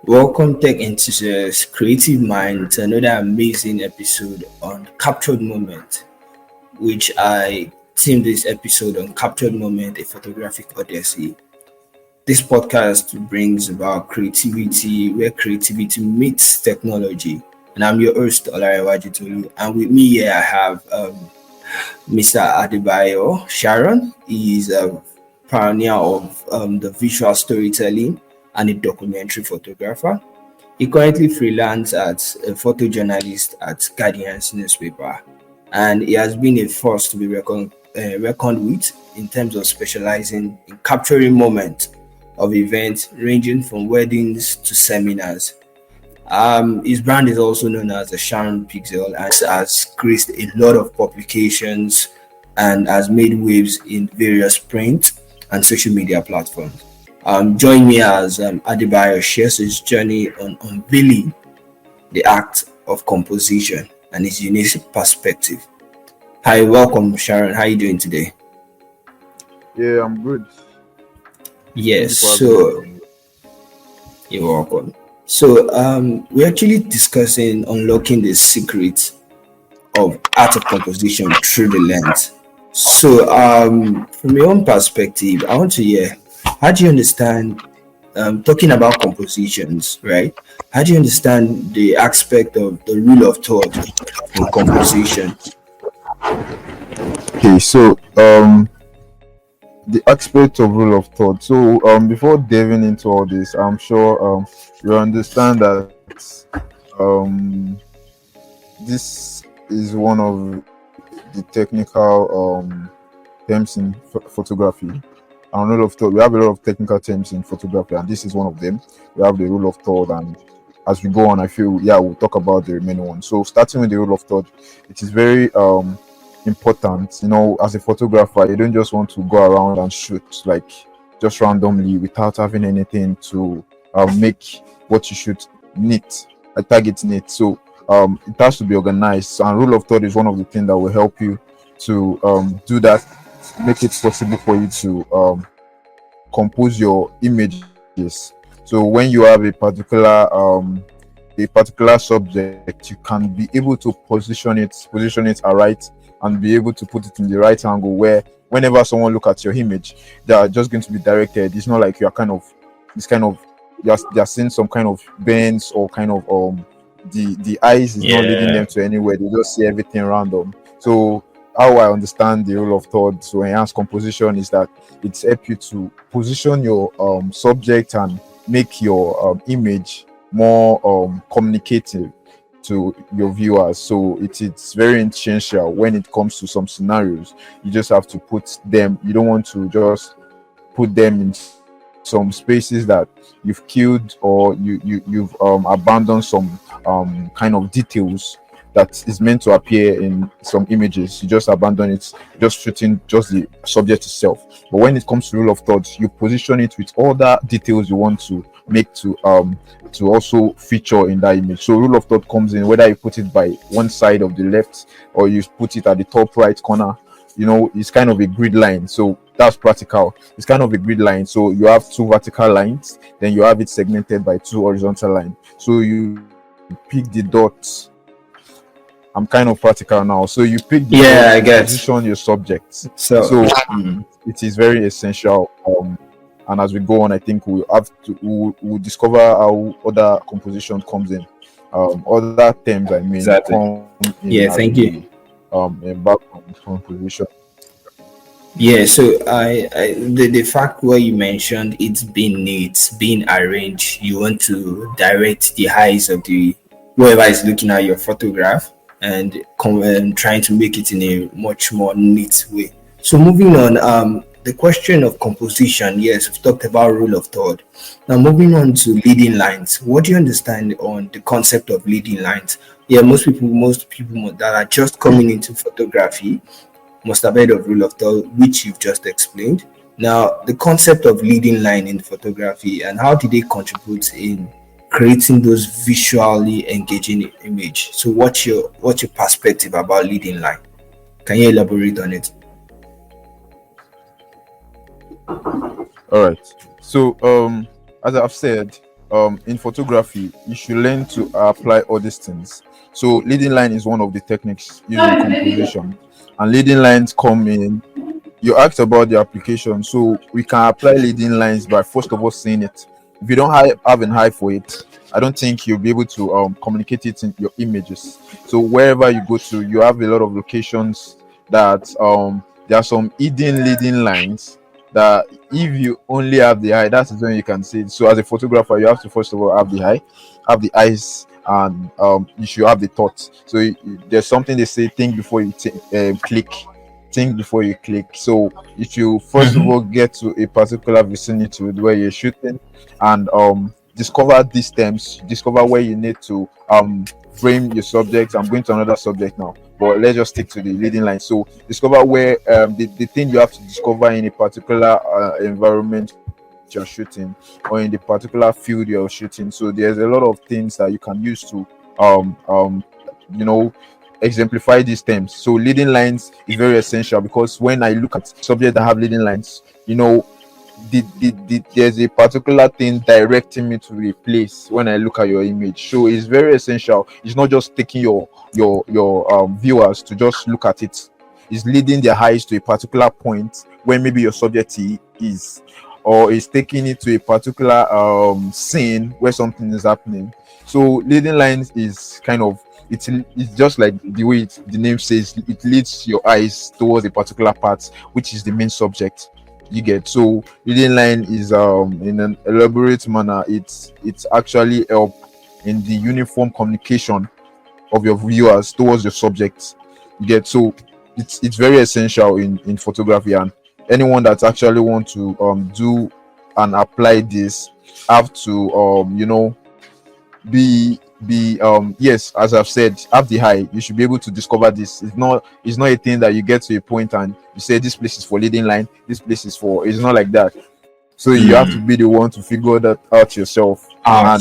Welcome Tech enthusiasts, creative mind to another amazing episode on Captured Moment, which I themed this episode on Captured Moment, a photographic odyssey. This podcast brings about creativity, where creativity meets technology. And I'm your host, Olanrewaju Tolu. And with me here, I have Mr. Adebayo. Sharon. He is a pioneer of the visual storytelling and a documentary photographer. He currently freelances as a photojournalist at Guardian's newspaper, and he has been a force to be reckoned with in terms of specializing in capturing moments of events ranging from weddings to seminars. His brand is also known as the SharonpiXels and has graced a lot of publications and has made waves in various print and social media platforms. Join me as Adebayo shares his journey on unveiling the act of composition and his unique perspective. Hi, welcome, Sharon. How are you doing today? Yeah, I'm good. Thank Yes, you for having me. you're welcome. So, we're actually discussing unlocking the secret of art of composition through the lens. So, from your own perspective, I want to hear how do you understand talking about compositions, right? How do you understand the aspect of the rule of thought in composition? Okay, so the aspect of rule of thought. So before diving into all this, I'm sure you understand that this is one of the technical terms in photography. And rule of thought. We have a lot of technical terms in photography, and this is one of them. We have the rule of thought, and as we go on, I feel we'll talk about the remaining one. So starting with the rule of thought, it is very important. As a photographer, you don't just want to go around and shoot like just randomly without having anything to make what you shoot neat, a target neat. So it has to be organized. And rule of thought is one of the things that will help you to do that, make it possible for you to compose your images. So when you have a particular subject, you can be able to position it aright, and be able to put it in the right angle where whenever someone look at your image, they are just going to be directed. It's not like you are they're seeing some kind of bends, or kind of the eyes is not leading them to anywhere. They just see everything random. So how I understand the rule of thought to enhance composition is that it's help you to position your subject and make your image more communicative to your viewers. So it's very essential when it comes to some scenarios. You just have to put them. You don't want to just put them in some spaces that you've killed, or you've abandoned some kind of details that is meant to appear in some images. You just abandon it, just shooting just the subject itself. But when it comes to rule of thought, you position it with all the details you want to make to also feature in that image. So rule of thought comes in whether you put it by one side of the left, or you put it at the top right corner. It's kind of a grid line. So that's practical. It's kind of a grid line. So you have two vertical lines, then you have it segmented by two horizontal lines. So you pick the dots. I'm kind of practical now. So you pick the I get. position your subjects. So, It is very essential. And as we go on, I think we'll discover how other composition comes in. Other terms, I mean, Exactly. come in Thank you. in background composition. So the fact where you mentioned it's being neat, being arranged, you want to direct the eyes of the whoever is looking at your photograph and trying to make it in a much more neat way. So moving on, the question of composition, yes, we've talked about rule of thought. Now moving on to leading lines. What do you understand on the concept of leading lines? Yeah, most people that are just coming into photography must have heard of rule of thought, which you've just explained. Now, the concept of leading line in photography and how did they contribute in creating those visually engaging image? So, what's your perspective about leading line? Can you elaborate on it? All right. So as I've said, in photography, you should learn to apply all these things. So leading line is one of the techniques used in composition, and leading lines come in. You asked about the application, so we can apply leading lines by first of all seeing it. If you don't have an eye for it, I don't think you'll be able to communicate it in your images. So wherever you go to, you have a lot of locations that there are some hidden leading lines that if you only have the eye, that's when you can see it. So as a photographer, you have to first of all have the eye, have the eyes, and you should have the thoughts. So there's something they say: think before you click, think before you click. So if you first of all get to a particular vicinity with where you're shooting, and discover these terms, discover where you need to frame your subject. I'm going to another subject now, but let's just stick to the leading line. So discover where the thing you have to discover in a particular environment you're shooting, or in the particular field you're shooting. So there's a lot of things that you can use to you know exemplify these terms. So leading lines is very essential, because when I look at subjects that have leading lines, there's a particular thing directing me to a place when I look at your image. So it's very essential. It's not just taking your viewers to just look at it. It's leading their eyes to a particular point where maybe your subject is, or is taking it to a particular scene where something is happening. So leading lines is kind of, it's just like the way the name says, it leads your eyes towards a particular part, which is the main subject. You get. So leading line is in an elaborate manner, it's actually help in the uniform communication of your viewers towards your subject. You get. So it's very essential in photography, and anyone that actually want to do and apply this have to be yes, as I've said, have the eye. You should be able to discover this. It's not a thing that you get to a point and you say this place is for leading line, this place is for, it's not like that. So you have to be the one to figure that out yourself.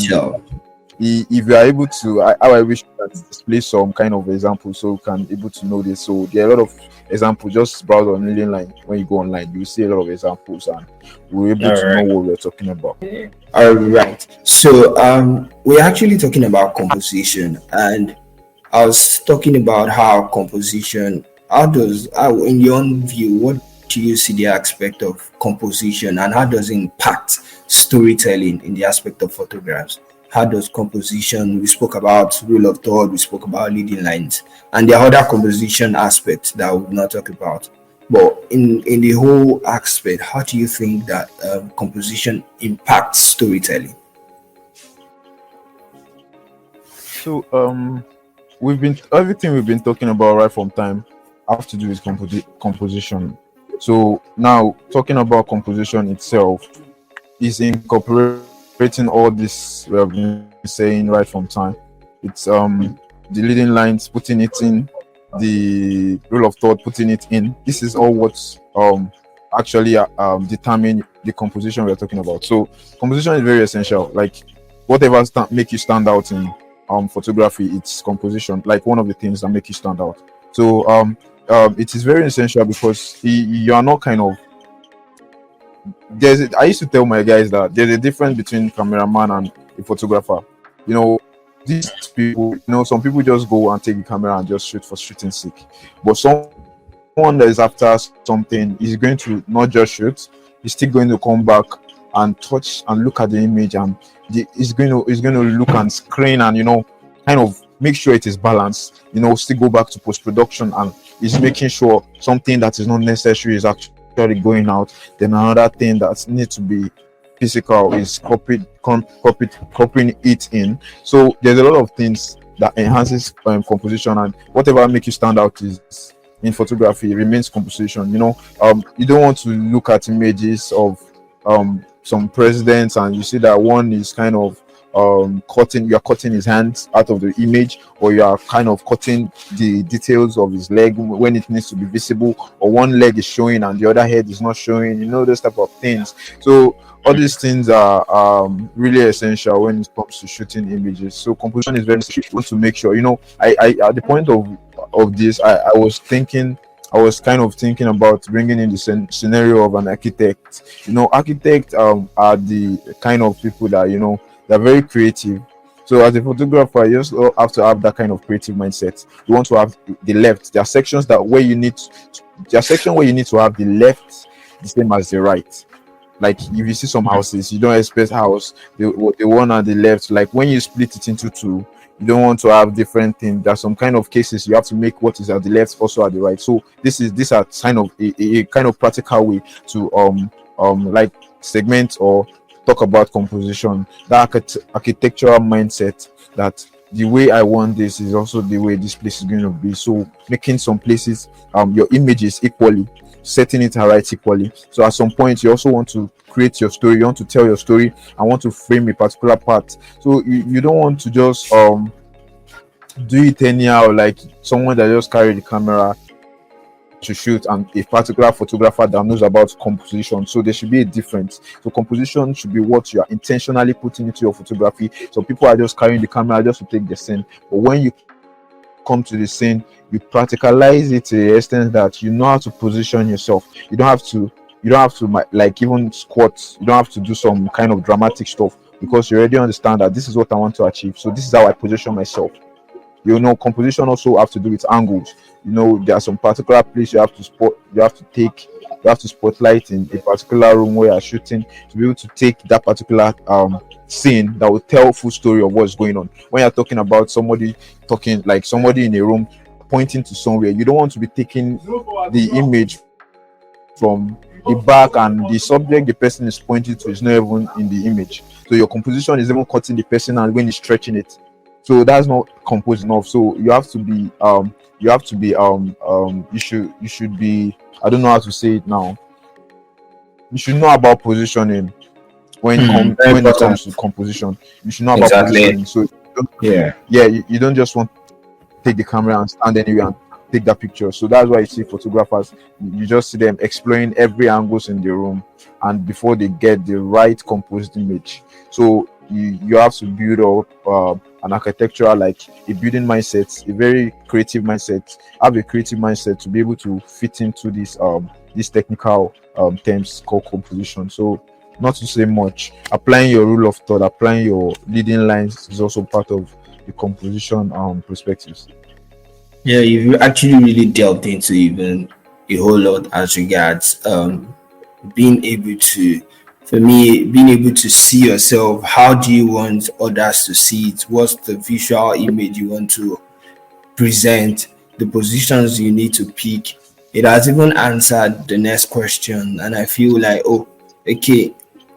Sure. If you are able to, I wish that display some kind of example so you can able to know this. So there are a lot of examples. Just browse on leading line. When you go online, you see a lot of examples, and we're able to know what we're talking about. All right. So we're actually talking about composition, and I was talking about how composition. How, in your own view, what do you see the aspect of composition, and how does it impact storytelling in the aspect of photographs? How does composition? We spoke about rule of third. We spoke about leading lines, and there are other composition aspects that we will not talk about. But in the whole aspect, how do you think that composition impacts storytelling? So everything we've been talking about right from time have to do with composition. So now talking about composition itself is incorporating all this we have been saying right from time. It's the leading lines, putting it in, the rule of thought, putting it in. This is all what's actually determine the composition we're talking about. So composition is very essential. Like whatever make you stand out in photography, it's composition. Like one of the things that make you stand out. So it is very essential, because you are not kind of, I used to tell my guys that there's a difference between cameraman and a photographer. These people, some people just go and take the camera and just shoot for shooting sake. But someone that is after something is going to not just shoot, he's still going to come back and touch and look at the image, and he's going to look and screen and kind of make sure it is balanced. Still go back to post-production, and he's making sure something that is not necessary is actually going out. Then another thing that needs to be physical is copying it in. So there's a lot of things that enhances composition, and whatever make you stand out is in photography remains composition. You don't want to look at images of some presidents and you see that one is kind of you're cutting his hands out of the image, or you are kind of cutting the details of his leg when it needs to be visible, or one leg is showing and the other head is not showing, those type of things. So all these things are really essential when it comes to shooting images. So composition is very essential. You want to make sure, I at the point of this, I was kind of thinking about bringing in the scenario of an architect. Architects are the kind of people that they're very creative. So as a photographer, you just have to have that kind of creative mindset. You want to have the left. There are sections that where you need there are sections where you need to have the left the same as the right. Like if you see some houses, you don't expect house the one on the left. Like when you split it into two, you don't want to have different things. There's some kind of cases you have to make what is at the left also at the right. So these are kind of a kind of practical way to like segment or talk about composition. That architectural mindset that the way I want this is also the way this place is going to be. So making some places your images equally, setting it right equally. So at some point you also want to create your story, you want to tell your story, and want to frame a particular part. So you don't want to just do it anyhow, like someone that just carry the camera to shoot and a particular photographer that knows about composition. So there should be a difference. So composition should be what you are intentionally putting into your photography. So people are just carrying the camera just to take the scene, but when you come to the scene, you practicalize it to the extent that you know how to position yourself. You don't have to like even squat. You don't have to do some kind of dramatic stuff, because you already understand that this is what I want to achieve. So this is how I position myself. Composition also have to do with angles. There are some particular place you have to spotlight in a particular room where you're shooting, to be able to take that particular scene that will tell full story of what's going on. When you're talking about somebody in a room pointing to somewhere, you don't want to be taking the image from the back and the subject the person is pointing to is not even in the image. So your composition is even cutting the person and when you're stretching it. So that's not composed enough. So you should be, I don't know how to say it now. You should know about positioning when it comes to composition. You should know about positioning. So you don't just want to take the camera and stand anywhere and take that picture. So that's why you see photographers, you just see them exploring every angles in the room, and before they get the right composed image. So you have to build up an architectural, like a building mindset, a very creative mindset. Have a creative mindset to be able to fit into these technical terms called composition. So not to say much, applying your rule of thought, applying your leading lines is also part of the composition perspectives. Yeah, you've actually really delved into even a whole lot as regards being able to, for me, being able to see yourself. How do you want others to see it? What's the visual image you want to present? The positions you need to pick. It has even answered the next question, and I feel like, oh, okay,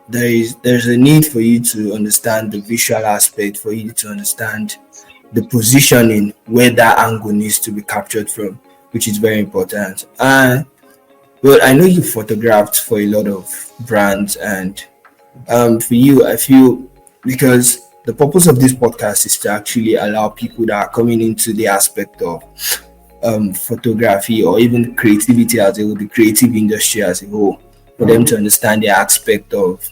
there's a need for you to understand the visual aspect, for you to understand the positioning, where that angle needs to be captured from, which is very important. And well, I know you photographed for a lot of brands, and for you, I feel, because the purpose of this podcast is to actually allow people that are coming into the aspect of photography or even creativity as a whole, the creative industry as a whole, for them to understand the aspect of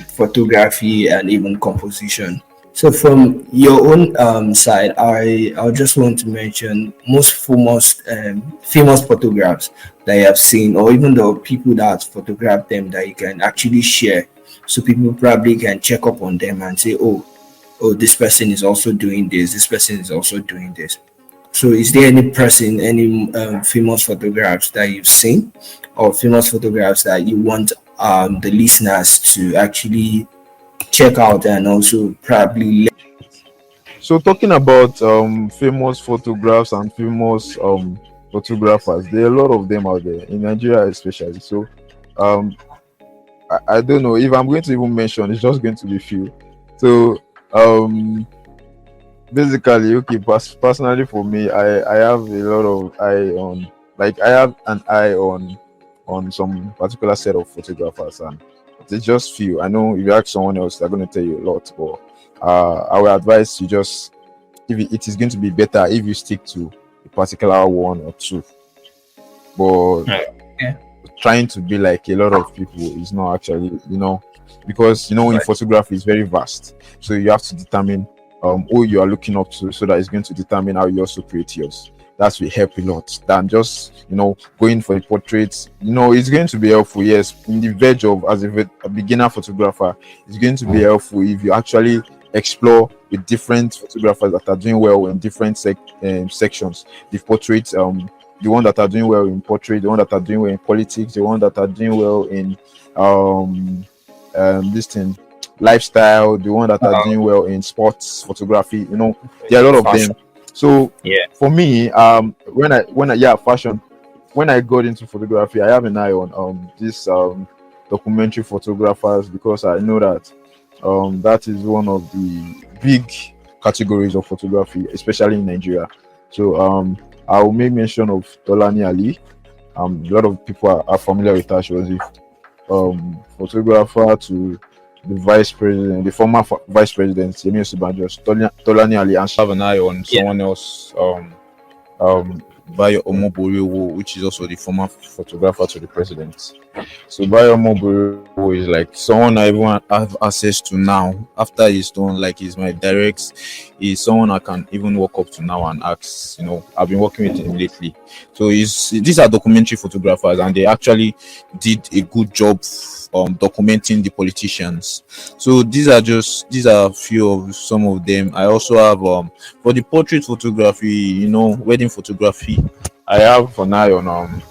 photography and even composition. So from your own side, I just want to mention most famous photographs that you have seen, or even the people that photograph them, that you can actually share, so people probably can check up on them and say, oh, this person is also doing this. This person is also doing this. So, is there any person, any famous photographs that you've seen, or famous photographs that you want the listeners to actually check out and also probably? So talking about famous photographs and famous photographers, there are a lot of them out there in Nigeria especially. So um I don't know if I'm going to even mention, it's just going to be few. So basically, okay, personally for me, I have a lot of eye on, like I have an eye on some particular set of photographers, and it's just few. I know if you ask someone else, they're going to tell you a lot, but I would advise you just, if it is going to be better if you stick to a particular one or two. But Yeah. trying to be like a lot of people is not actually, because in photography is very vast. So you have to determine who you are looking up to, so that it's going to determine how you also create yours. that will help a lot than just going for the portraits. It's going to be helpful, yes, in the verge of as a beginner photographer. It's going to be helpful if you actually explore with different photographers that are doing well in different sections. The portraits, the one that are doing well in portrait, the one that are doing well in politics, the one that are doing well in this thing, lifestyle, the one that are doing well in sports photography. There are a lot of them. So for me, fashion. When I got into photography, I have an eye on this documentary photographers, because I know that that is one of the big categories of photography, especially in Nigeria. So I will make mention of Tolani Ali. A lot of people are familiar with her. She was a photographer to the vice president, the former vice president, Yemi Osinbajo, Tolani Ali, and have an eye on someone else, Bayo Omoboriwo, which is also the former photographer to the president. So Bayo Omoboriwo is like someone I even have access to now. After he's done, like he's my direct, he's someone I can even walk up to now and ask. I've been working with him lately. So these are documentary photographers, and they actually did a good job documenting the politicians. So these are a few of some of them. I also have for the portrait photography, wedding photography, I have an eye on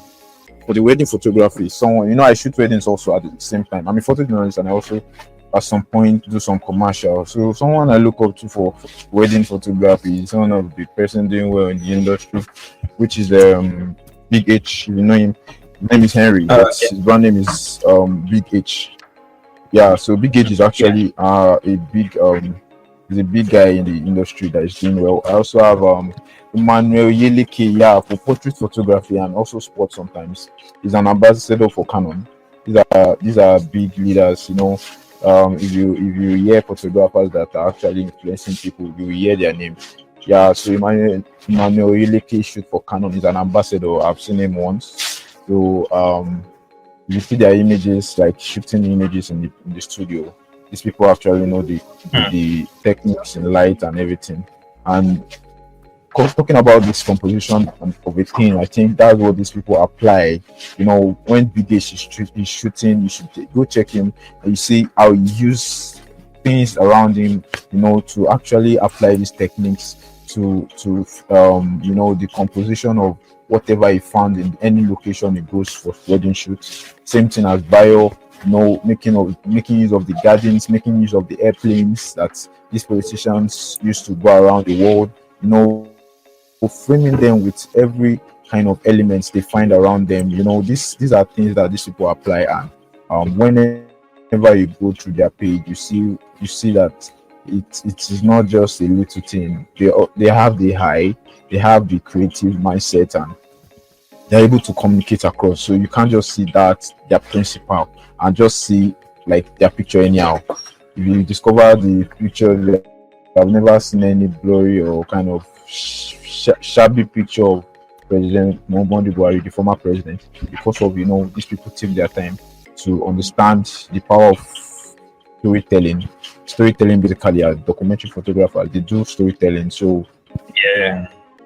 for the wedding photography, someone, I shoot weddings also at the same time. I'm a photojournalist, and I also at some point do some commercial. So someone I look up to for wedding photography is one of the person doing well in the industry, which is Big H. If you know him, his name is Henry, but his brand name is Big H. Yeah, so Big H is actually he's a big guy in the industry that is doing well. I also have Emmanuel Yeleke, for portrait photography and also sports sometimes. He's an ambassador for Canon. These are big leaders, if you hear photographers that are actually influencing people, you will hear their name. Yeah, so Emmanuel Yeleke shoot for Canon. He's an ambassador. I've seen him once. So you see their images, like shooting images in the studio. These people actually know the techniques in light and everything. And talking about this composition of a thing, I think that's what these people apply. When Big H is shooting, you should go check him and you see how he use things around him, to actually apply these techniques to the composition of whatever he found in any location he goes for wedding shoots. Same thing as Bayo, making use of the gardens, making use of the airplanes that these politicians used to go around the world, framing them with every kind of elements they find around them. These are things that these people apply, and whenever you go through their page, you see that it is not just a little thing. They have the eye, they have the creative mindset, and they're able to communicate across. So you can't just see that their principle and just see like their picture anyhow. If you discover the picture, I've never seen any blurry or kind of shabby picture of President Muhammadu Buhari, the former president, because of these people take their time to understand the power of storytelling. Storytelling basically, as documentary photographers, they do storytelling. So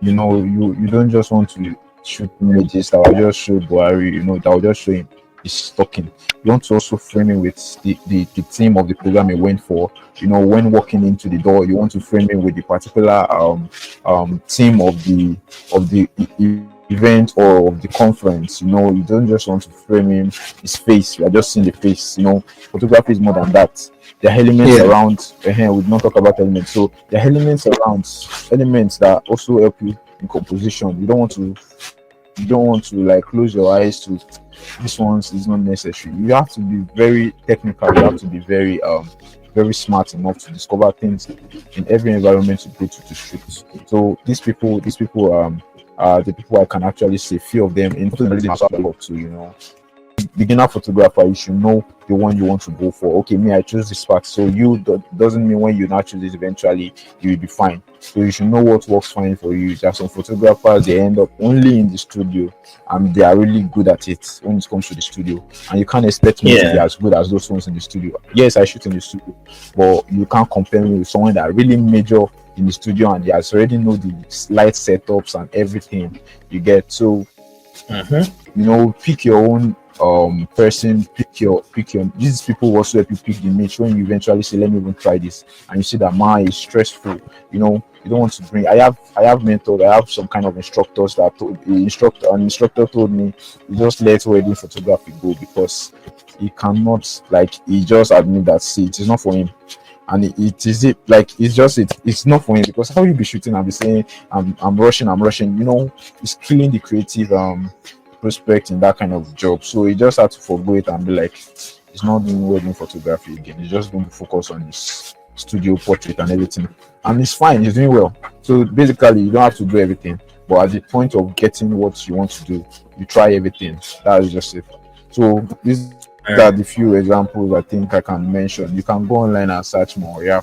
you don't just want to shoot images that will just show Buhari, that will just show him he's talking. You want to also frame it with the theme of the program he went for. When walking into the door, you want to frame it with the particular theme of the event or of the conference. You don't just want to frame him his face. You are just seeing the face. Photography is more than that. There are elements around. We don't talk about elements. So there are elements around, elements that also help you in composition. You don't want to like close your eyes to this one is not necessary. You have to be very technical. You have to be very very smart enough to discover things in every environment you go to shoot. So these people are the people I can actually say few of them in photojournalism a lot too. Beginner photographer, you should know the one you want to go for. Okay, me, I choose this part. So doesn't mean when you now choose this, eventually you will be fine. So you should know what works fine for you. There are some photographers, they end up only in the studio and they are really good at it when it comes to the studio. And you can't expect me to be as good as those ones in the studio. Yes, I shoot in the studio, but you can't compare me with someone that really major in the studio and he has already know the light setups and everything. You get so pick your own person, pick your these people also help you pick the niche. When you eventually say let me even try this and you see that man is stressful, you don't want to bring. I have mentors, I have some kind of instructors that an instructor told me just let wedding photography go because he cannot, like, he just admit that see it is not for him. And it's not for him because how you be shooting and be saying I'm rushing, it's killing the creative prospect in that kind of job. So he just had to forgo it and be like, he's not doing wedding photography again. He's just going to focus on his studio portrait and everything. And it's fine, he's doing well. So basically, you don't have to do everything. But at the point of getting what you want to do, you try everything. That is just it. So these are the few examples I think I can mention. You can go online and search more. Yeah.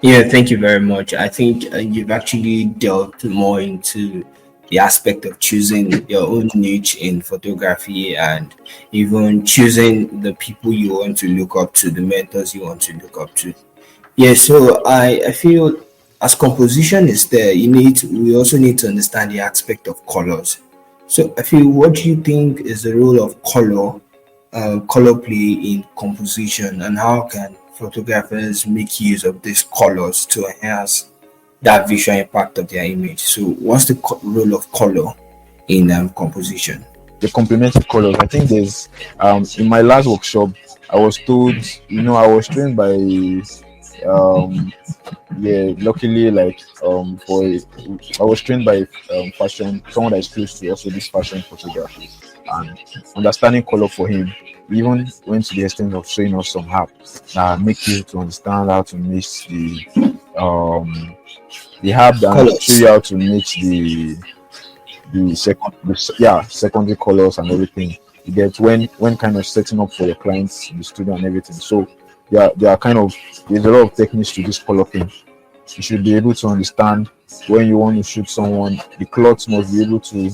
Yeah, thank you very much. I think you've actually delved more into the aspect of choosing your own niche in photography and even choosing the people you want to look up to, the mentors you want to look up to. Yeah, so I feel as composition is there, we also need to understand the aspect of colors. So I feel, what do you think is the role of color play in composition, and how can photographers make use of these colors to enhance that visual impact of their image? So what's the role of color in composition? The complementary colors. I think there's in my last workshop, I was told, I was trained by luckily, like I was trained by fashion, someone that is close to also this fashion photography, and understanding color for him. We even went to the extent of showing us some apps that make you to understand how to mix the app that show you how to mix secondary colors and everything. You get when kind of setting up for your clients in the studio and everything. So there are kind of, there's a lot of techniques to this color thing. You should be able to understand when you want to shoot someone, the cloth must be able to,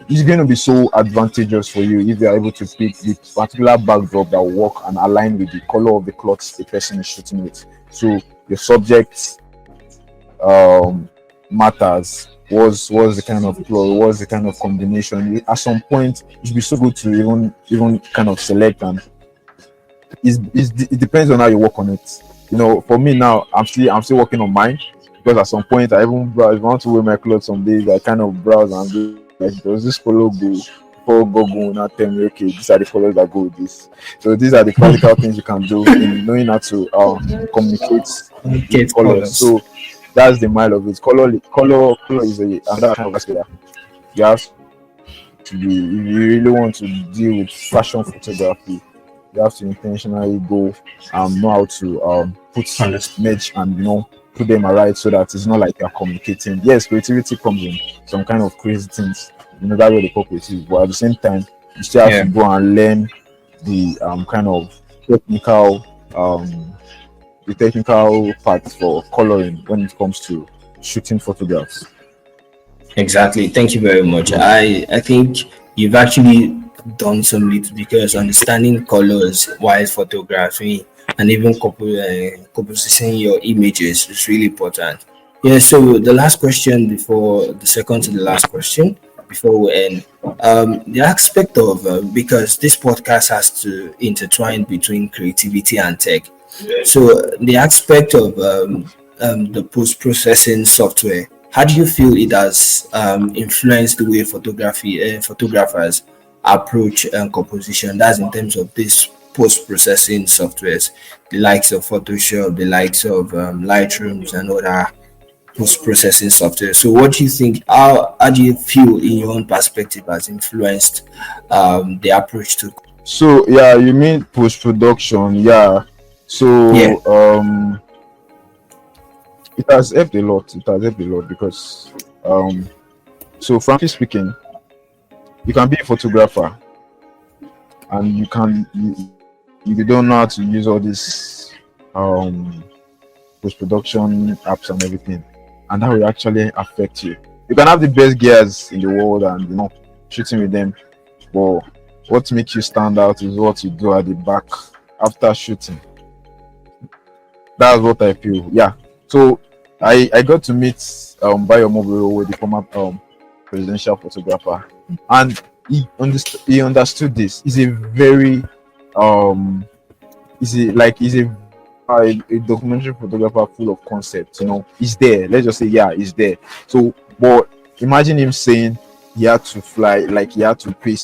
it's going to be so advantageous for you if you are able to pick the particular backdrop that will work and align with the color of the cloth the person is shooting with. So your subject matters. Was the kind of flow, was the kind of combination. At some point, it should be so good to even kind of select, and it depends on how you work on it. For me now, I'm still working on mine, because at some point I even browse. If I want to wear my clothes some days, I kind of browse and do like, does this color go? Before Google now tell me, okay, these are the colors that go with this. So these are the practical things you can do in knowing how to communicate colors. So that's the mile of it. Color is another kind of aspect. You have to be, if you really want to deal with fashion photography, you have to intentionally go know how to put merge and put them right, so that it's not like you're communicating. Yes, creativity comes in some kind of crazy things, that way the corporate is, but at the same time you still have to go and learn the kind of technical part for coloring when it comes to shooting photographs. Exactly. Thank you very much. I think you've actually done some little, because understanding colors while photography and even compositing your images is really important. Yeah. So the last question, before the second to the last question before we end, the aspect of because this podcast has to intertwine between creativity and tech. So the aspect of the post-processing software, how do you feel it has influenced the way photographers approach composition? That's in terms of this post-processing softwares, the likes of Photoshop, the likes of Lightrooms and other post-processing software. So what do you think, how do you feel in your own perspective has influenced the approach to? So you mean post-production? So it has helped a lot. Because so frankly speaking, you can be a photographer and you don't know how to use all this post-production apps and everything, and that will actually affect you. You can have the best gears in the world and shooting with them, but what makes you stand out is what you do at the back after shooting. That's what I feel. So I got to meet Bayo Mobile, the former presidential photographer, and he understood this. He's a very um he's a documentary photographer full of concepts. He's there. Let's just say, yeah, he's there. So, but imagine him saying he had to fly, like he had to pay,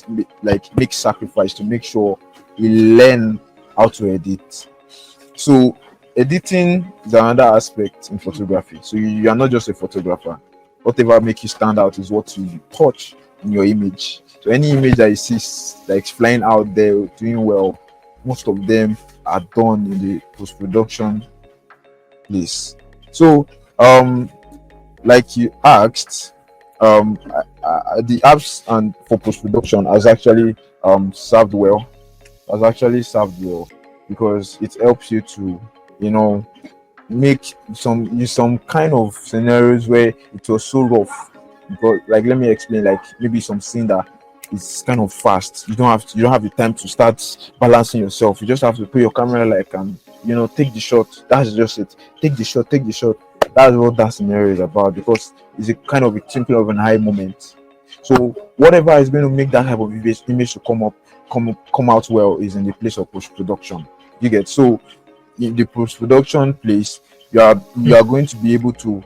like make sacrifice to make sure he learn how to edit. So editing is another aspect in photography. So you are not just a photographer. Whatever make you stand out is what you touch in your image. So any image that you see like flying out there doing well, most of them are done in the post-production place. So like you asked, the apps and for post-production has actually served well. Because it helps you to, make some kind of scenarios where it was so rough. But like, let me explain, like maybe some scene that is kind of fast. You don't have the time to start balancing yourself. You just have to put your camera like and take the shot. That's just it. Take the shot. That's what that scenario is about, because it's a kind of a twinkle of an eye moment. So whatever is going to make that type of image to come out well is in the place of post-production. You get? So in the post-production place, you are going to be able to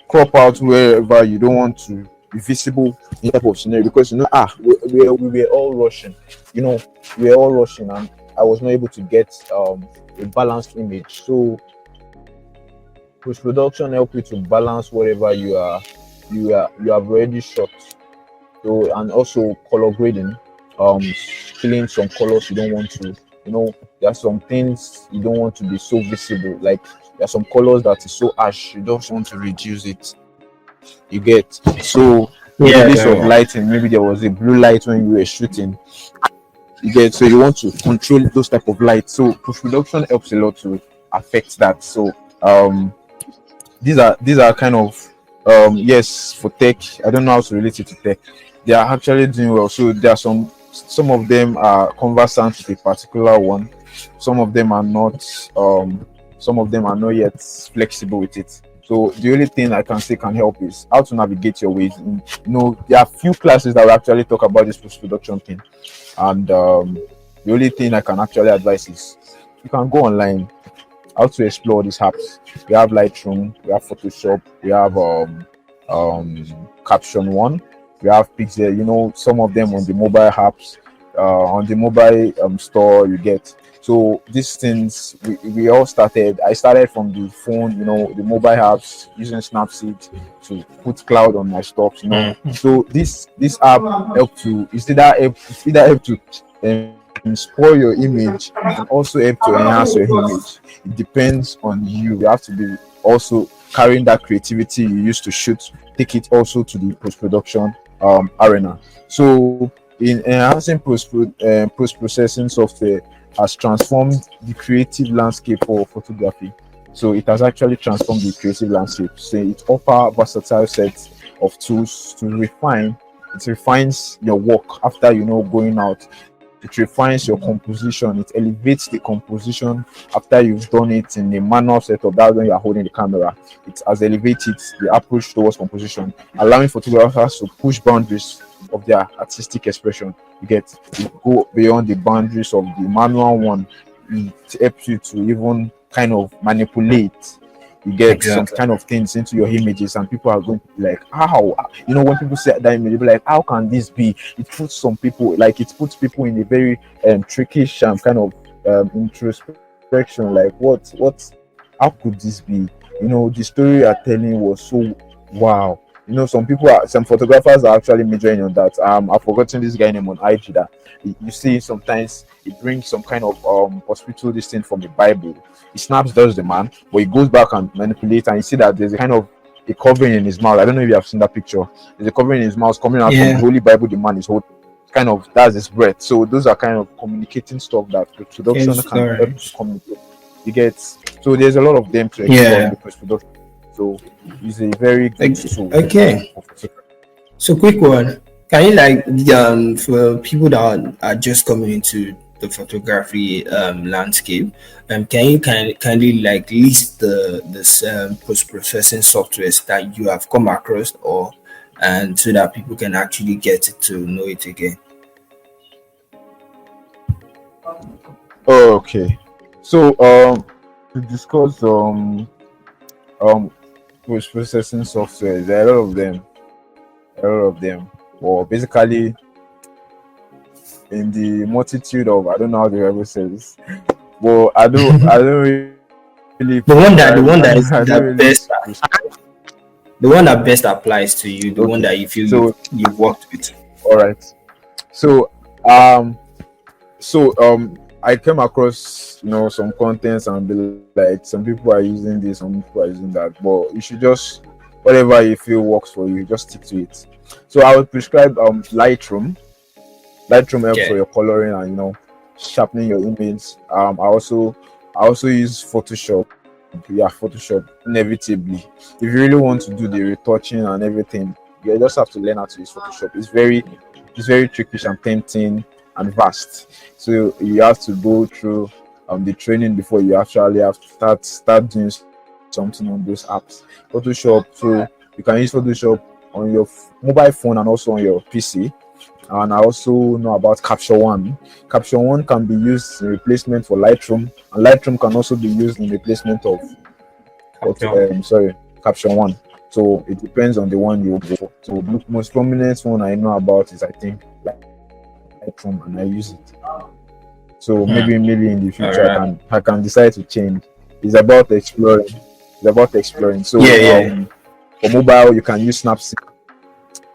crop out wherever you don't want to be visible in type of scenario, because we were all rushing. We were all rushing, and I was not able to get a balanced image. So post-production help you to balance whatever you have already shot. So, and also color grading, filling some colors you don't want to. There are some things you don't want to be so visible. Like there are some colors that is so harsh, you just want to reduce it. You get? So in the case of lighting, maybe there was a blue light when you were shooting. You get? So you want to control those type of lights. So post-production helps a lot to affect that. So these are kind of yes, for tech. I don't know how to relate it to tech. They are actually doing well. So there are some of them are conversant with a particular one. Some of them are not. Some of them are not yet flexible with it. So the only thing I can say can help is how to navigate your ways. There are few classes that will actually talk about this post-production thing, and the only thing I can actually advise is you can go online, how to explore these apps. We have Lightroom, we have Photoshop, we have Caption One, we have Pixel. Some of them on the mobile apps, on the mobile store you get. So these things we all started. I started from the phone, the mobile apps, using Snapseed to put cloud on my stuff. So this app help to either help to spoil your image and also help to enhance your image. It depends on you. You have to be also carrying that creativity you used to shoot, take it also to the post-production arena. So in enhancing post-processing software has transformed the creative landscape for photography. So it has actually transformed the creative landscape. So it offers versatile sets of tools to refine. It refines your work after going out. It refines your composition. It elevates the composition after you've done it in a manual setup. That's when you are holding the camera. It has elevated the approach towards composition, allowing photographers to push boundaries of their artistic expression. You get to go beyond the boundaries of the manual one. It helps you to even kind of manipulate. You get some kind of things into your images, and people are going to be like, how? When people see that image, they'll be like, how can this be? It puts people in a very trickish kind of introspection. Like, how could this be? The story you're telling was so wow. Some photographers are actually majoring on that. I've forgotten this guy name on IG that you see sometimes he brings some kind of hospital this thing from the Bible. He does the man, but he goes back and manipulates, and you see that there's a kind of a covering in his mouth. I don't know if you have seen that picture. There's a covering in his mouth coming out from the Holy Bible. The man is holding, kind of, that's his breath. So those are kind of communicating stuff that the production can help to communicate. You get, so there's a lot of them to explore in the post-production. So it's a very good tool. Okay. So quick one. Can you for people that are just coming into the photography landscape. Can you kindly like list this post processing softwares that you have come across, or and so that people can actually get to know it again? Oh, okay. So to discuss um post processing software, there are a lot of them. A lot of them. Well, basically in the multitude of, I don't know how the Bible says, but I don't really The prescribe. one I that don't is I don't the really best, prescribe. the one that best applies to you, the one Okay. that you feel So you've worked with. all right. So um I came across some contents and be like, some people are using this, some people are using that, but you should just, whatever you feel works for you, just stick to it. So I would prescribe Lightroom. Lightroom helps for Okay. your coloring and sharpening your image. I also use Photoshop. Yeah, Photoshop inevitably. If you really want to do the retouching and everything, you just have to learn how to use Photoshop. It's very trickish and tempting and vast. So you have to go through the training before you actually have to start doing something on those apps. Photoshop. So you can use Photoshop on your mobile phone and also on your PC. And I also know about Capture One. Capture One can be used in replacement for Lightroom, and Lightroom can also be used in replacement of Capture. Capture One. So it depends on the one you go for. So the most prominent one I know about is, I think, Lightroom, and I use it. So maybe in the All future right. I can decide to change. It's about exploring. It's about exploring. So Yeah, yeah. for mobile you can use Snapseed.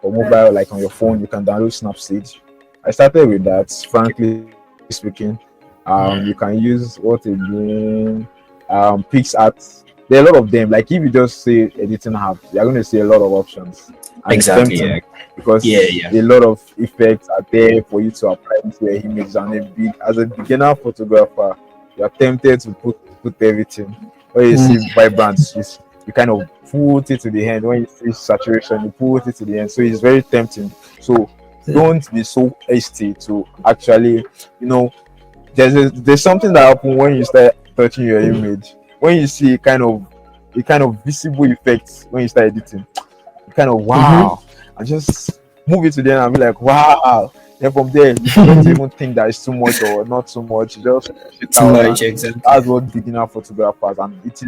For mobile, like on your phone, you can download Snapseed. I started with that, frankly speaking. You can use what again? PixArt. There are a lot of them. Like if you just say editing app, you're going to see a lot of options, and it's Exactly. Yeah. tempting Yeah, because yeah. a lot of effects are there for you to apply into your image. And as a beginner photographer, you're tempted to put everything. When you see vibrance, you kind of put it to the end. When you see saturation, you put it to the end. So it's very tempting. So don't be so hasty to actually, you know, there's something that happens when you start touching your image. When you see a kind of visible effects when you start editing, you kind of wow, and just move it to the end and be like wow. Then from there, you forget to even think that it's too much or not too much. You just push it Too out, much. and Exactly. that's what beginner photographers, and it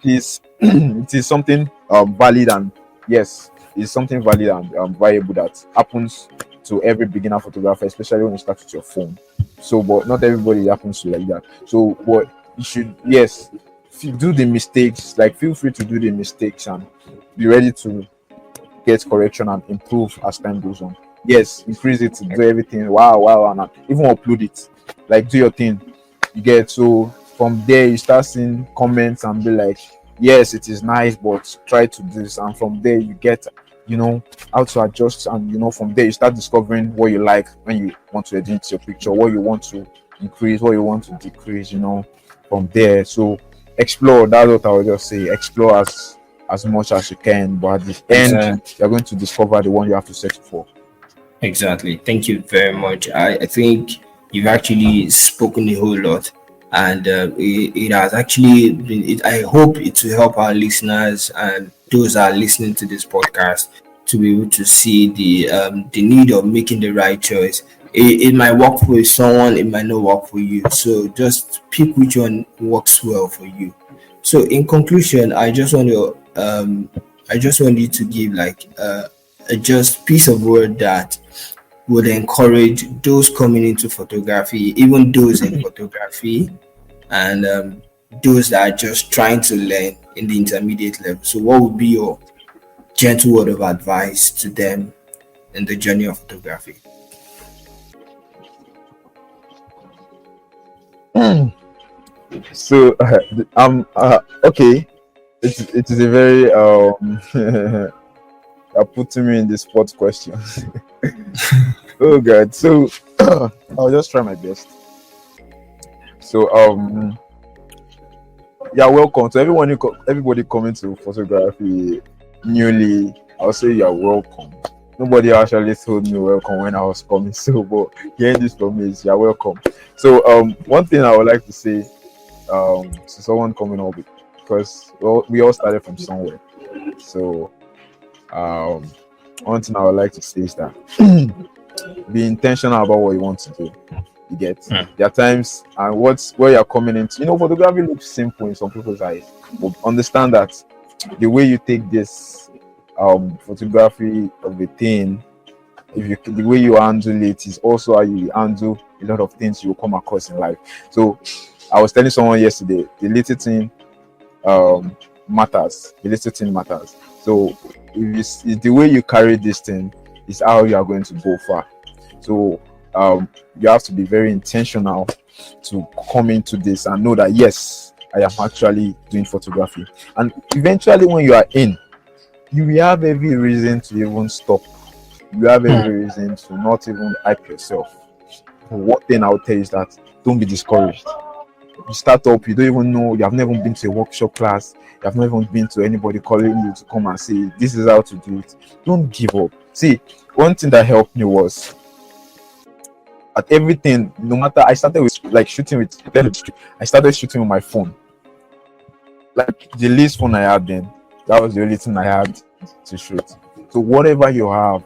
is it is something valid, and yes, it's something valid and viable that happens to every beginner photographer, especially when you start with your phone. So, but not everybody happens to like that. So, but you should, yes, do the mistakes. Like, feel free to do the mistakes and be ready to get correction and improve as time goes on. Yes, increase it, do everything. Wow, wow, and even upload it. Like, do your thing. You get, so from there you start seeing comments and be like, yes, it is nice, but try to do this. And from there you get, how to adjust, and from there you start discovering what you like when you want to edit your picture, what you want to increase, what you want to decrease. From there, so explore. That's what I would just say. Explore as much as you can, but at the end Exactly. you're going to discover the one you have to settle for. Exactly. Thank you very much. I think you've actually spoken a whole lot, and it has actually been. I hope it will help our listeners and those that are listening to this podcast to be able to see the need of making the right choice. It might work for someone, it might not work for you. So just pick which one works well for you. So in conclusion, I just want you to give like a just piece of word that would encourage those coming into photography, even those in photography, and those that are just trying to learn in the intermediate level. So, what would be your gentle word of advice to them in the journey of photography? So okay, it is a very you're putting me in the spot question. Oh god. So I'll just try my best. So yeah, welcome to everyone everybody coming to photography newly. I'll say you're welcome. Nobody actually told me welcome when I was coming. So, but hearing this from me is you're welcome. So, one thing I would like to say, to someone coming up with, because we all started from somewhere. So, um, one thing I would like to say is that be intentional about what you want to do. You get there are times and where you're coming into. Photography looks simple in some people's eyes, but understand that the way you take this photography of a thing, the way you handle it is also how you handle a lot of things you will come across in life. So I was telling someone yesterday, the little thing matters. The little thing matters. So if the way you carry this thing is how you are going to go far. So you have to be very intentional to come into this and know that yes, I am actually doing photography. And eventually when you are in, you will have every reason to even stop. You have every reason to not even hype yourself. But one thing I'll tell you is that don't be discouraged. You start up, you don't even know, you have never been to a workshop class, you have never been to anybody calling you to come and say, this is how to do it. Don't give up. See, one thing that helped me was at everything, no matter, I started with like shooting with, I started shooting with my phone. Like the least phone I had then, that was the only thing I had to shoot. So whatever you have,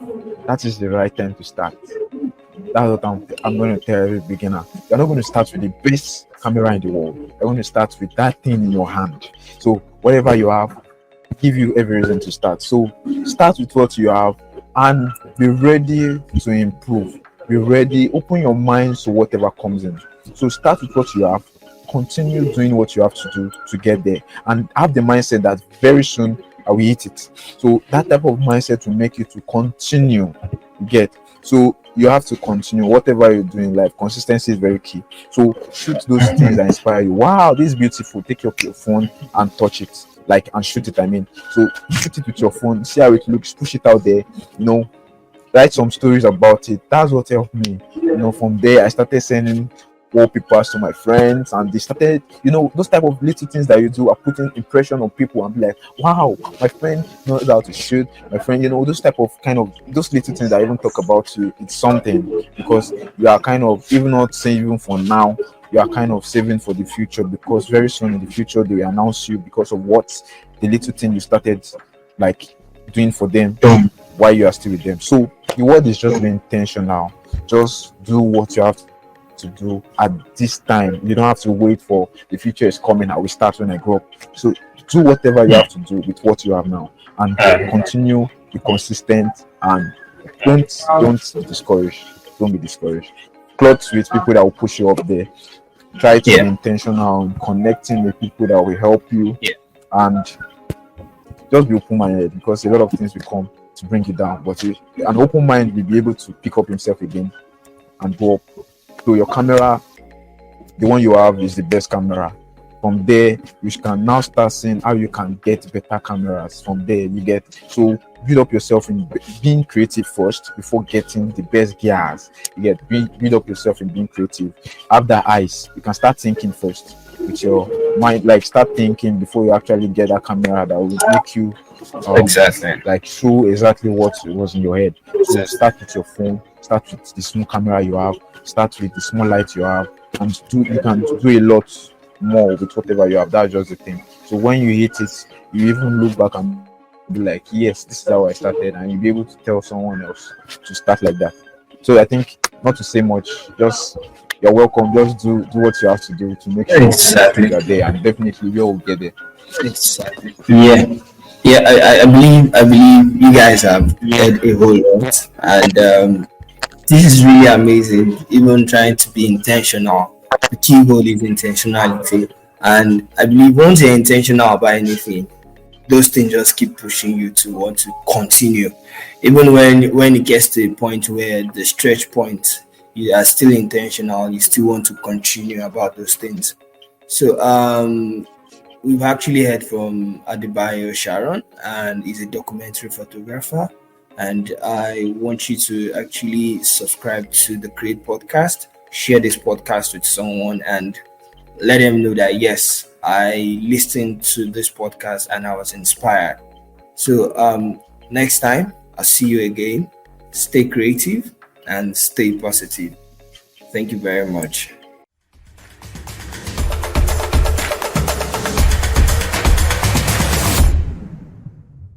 that is the right time to start. That's what I'm going to tell every beginner. You're not going to start with the best camera in the world. You're going to start with that thing in your hand. So whatever you have, give you every reason to start. So start with what you have and be ready to improve. Be ready. Open your mind to whatever comes in. So start with what you have. Continue doing what you have to do to get there, and have the mindset that very soon I will hit it. So that type of mindset will make you to continue. Get so you have to continue whatever you're doing in life. Consistency is very key. So shoot those things that inspire you. Wow, this is beautiful. Take up your phone and touch it, like, and shoot it. I mean, so shoot it with your phone. See how it looks. Push it out there. Write some stories about it. That's what helped me. From there I started sending wallpapers to my friends, and they started, those type of little things that you do are putting impression on people and be like, wow, my friend knows how to shoot. My friend, those type of those little things that I even talk about you. It's something, because you are kind of, even not saving for now, you are kind of saving for the future, because very soon in the future they will announce you because of what the little thing you started like doing for them while you are still with them. So the word is just be intentional. Just do what you have to do at this time. You don't have to wait for the future is coming. I will start when I grow up. So do whatever you have to do with what you have now, and continue. Be consistent, and don't be discouraged. Don't be discouraged. Clothes with people that will push you up there. Try to be intentional in connecting with people that will help you, and just be open-minded, because a lot of things will come to bring you down. But an open mind will be able to pick up himself again and go up. So your camera, the one you have, is the best camera. From there, you can now start seeing how you can get better cameras. From there, so build up yourself in being creative first before getting the best gears. Build up yourself in being creative. Have that eyes. You can start thinking first with your mind. Like, start thinking before you actually get that camera that will make you Exactly. like show exactly what was in your head. So start with your phone. Start with the small camera you have. Start with the small light you have, and you can do a lot more with whatever you have. That's just the thing. So when you hit it, you even look back and be like, yes, this is how I started, and you'll be able to tell someone else to start like that. So I think, not to say much, just you're welcome. Just do what you have to do to make sure Exactly. you're there, and definitely we will get there. Exactly. Yeah. I believe you guys have heard a whole lot, and this is really amazing. Even trying to be intentional. The key word is intentionality, and I believe once you're intentional about anything, those things just keep pushing you to want to continue, even when it gets to a point where the stretch point, you are still intentional, you still want to continue about those things. So we've actually heard from Adebayo Sharon, and he's a documentary photographer. And I want you to actually subscribe to the Create podcast, share this podcast with someone, and let them know that yes, I listened to this podcast and I was inspired. So next time I'll see you again. stay creative, and stay positive. Thank you very much.